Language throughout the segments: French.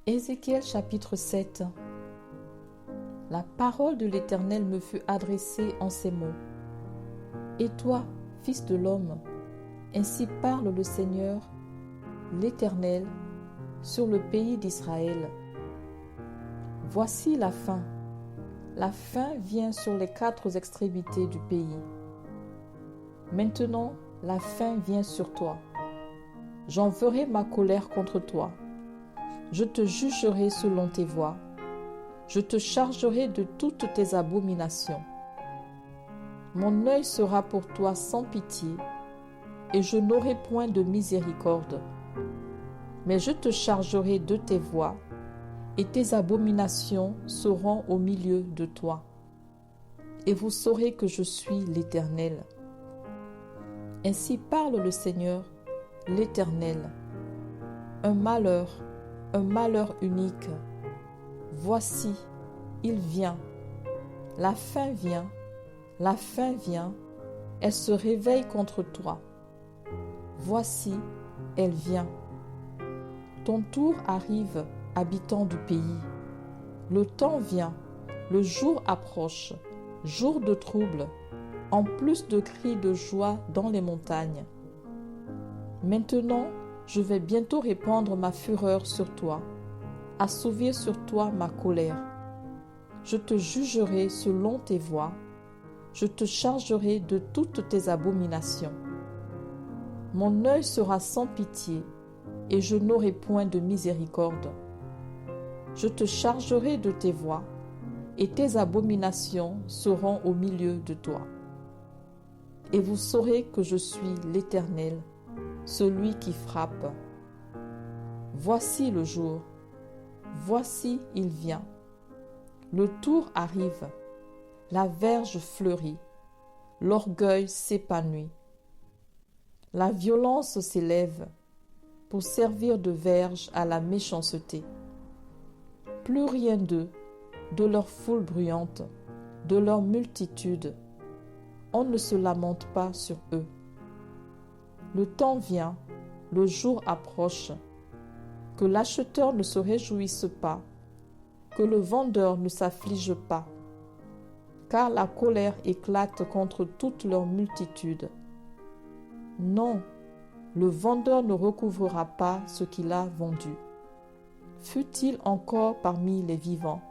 Ézéchiel chapitre 7. La parole de l'Éternel me fut adressée en ces mots. Et toi, fils de l'homme, ainsi parle le Seigneur, l'Éternel, sur le pays d'Israël. Voici la fin vient sur les 4 extrémités du pays. Maintenant, la fin vient sur toi. J'enverrai ma colère contre toi. Je te jugerai selon tes voies. Je te chargerai de toutes tes abominations. Mon œil sera pour toi sans pitié, et je n'aurai point de miséricorde. Mais je te chargerai de tes voies, et tes abominations seront au milieu de toi. Et vous saurez que je suis l'Éternel. Ainsi parle le Seigneur, l'Éternel. Un malheur unique. Voici, il vient. La fin vient, elle se réveille contre toi. Voici, elle vient. Ton tour arrive, habitant du pays. Le temps vient, le jour approche, jour de trouble, en plus de cris de joie dans les montagnes. Maintenant, je vais bientôt répandre ma fureur sur toi, assouvir sur toi ma colère. Je te jugerai selon tes voies, je te chargerai de toutes tes abominations. Mon œil sera sans pitié, et je n'aurai point de miséricorde. Je te chargerai de tes voies, et tes abominations seront au milieu de toi. Et vous saurez que je suis l'Éternel, celui qui frappe. Voici le jour, voici il vient. Le tour arrive, la verge fleurit, l'orgueil s'épanouit. La violence s'élève pour servir de verge à la méchanceté. Plus rien d'eux, de leur foule bruyante, de leur multitude. On ne se lamente pas sur eux. Le temps vient, le jour approche, que l'acheteur ne se réjouisse pas, que le vendeur ne s'afflige pas, car la colère éclate contre toute leur multitude. Non, le vendeur ne recouvrera pas ce qu'il a vendu, fût-il encore parmi les vivants.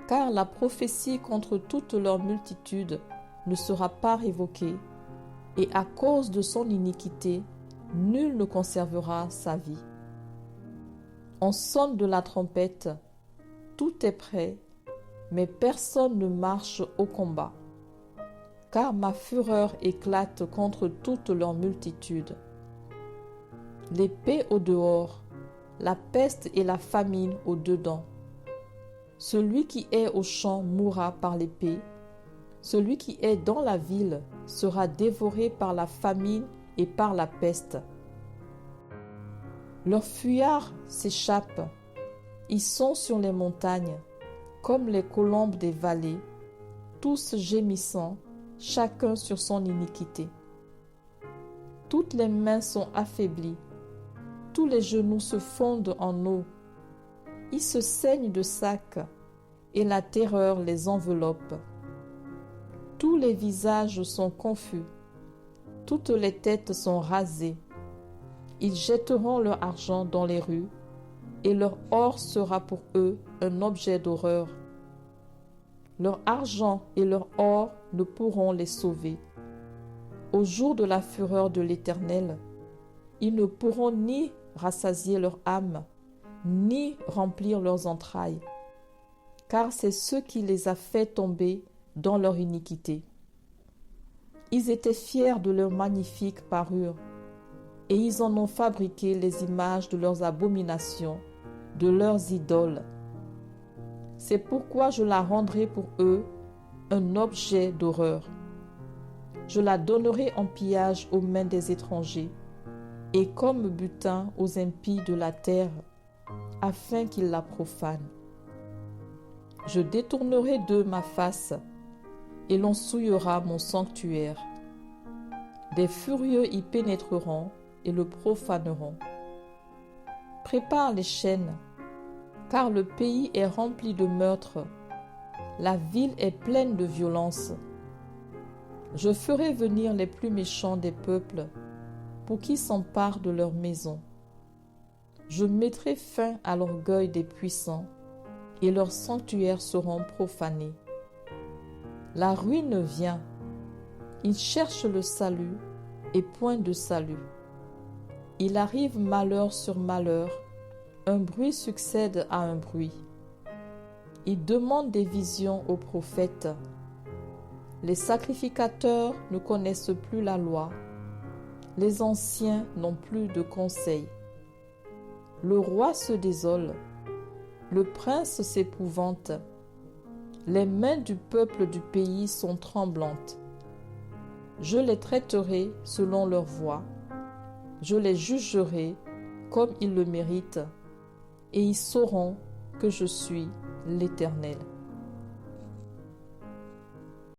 Car la prophétie contre toute leur multitude ne sera pas révoquée, et à cause de son iniquité, nul ne conservera sa vie. On sonne de la trompette, tout est prêt, mais personne ne marche au combat. Car ma fureur éclate contre toute leur multitude. L'épée au dehors, la peste et la famine au dedans. Celui qui est au champ mourra par l'épée, celui qui est dans la ville sera dévoré par la famine et par la peste. Leurs fuyards s'échappent, ils sont sur les montagnes, comme les colombes des vallées, tous gémissant, chacun sur son iniquité. Toutes les mains sont affaiblies, tous les genoux se fondent en eau, ils se saignent de sacs, et la terreur les enveloppe. Tous les visages sont confus, toutes les têtes sont rasées. Ils jetteront leur argent dans les rues, et leur or sera pour eux un objet d'horreur. Leur argent et leur or ne pourront les sauver. Au jour de la fureur de l'Éternel, ils ne pourront ni rassasier leur âme, ni remplir leurs entrailles, car c'est ce qui les a fait tomber dans leur iniquité. Ils étaient fiers de leur magnifique parure, et ils en ont fabriqué les images de leurs abominations, de leurs idoles. C'est pourquoi je la rendrai pour eux un objet d'horreur. Je la donnerai en pillage aux mains des étrangers, et comme butin aux impies de la terre, afin qu'ils la profanent. Je détournerai d'eux ma face, et l'on souillera mon sanctuaire. Des furieux y pénétreront et le profaneront. Prépare les chaînes, car le pays est rempli de meurtres. La ville est pleine de violence. Je ferai venir les plus méchants des peuples pour qu'ils s'emparent de leurs maisons. Je mettrai fin à l'orgueil des puissants et leurs sanctuaires seront profanés. La ruine vient. Ils cherchent le salut et point de salut. Il arrive malheur sur malheur, un bruit succède à un bruit. Ils demandent des visions aux prophètes. Les sacrificateurs ne connaissent plus la loi. Les anciens n'ont plus de conseil. Le roi se désole. Le prince s'épouvante. Les mains du peuple du pays sont tremblantes. Je les traiterai selon leur voie. Je les jugerai comme ils le méritent, et ils sauront que je suis l'Éternel.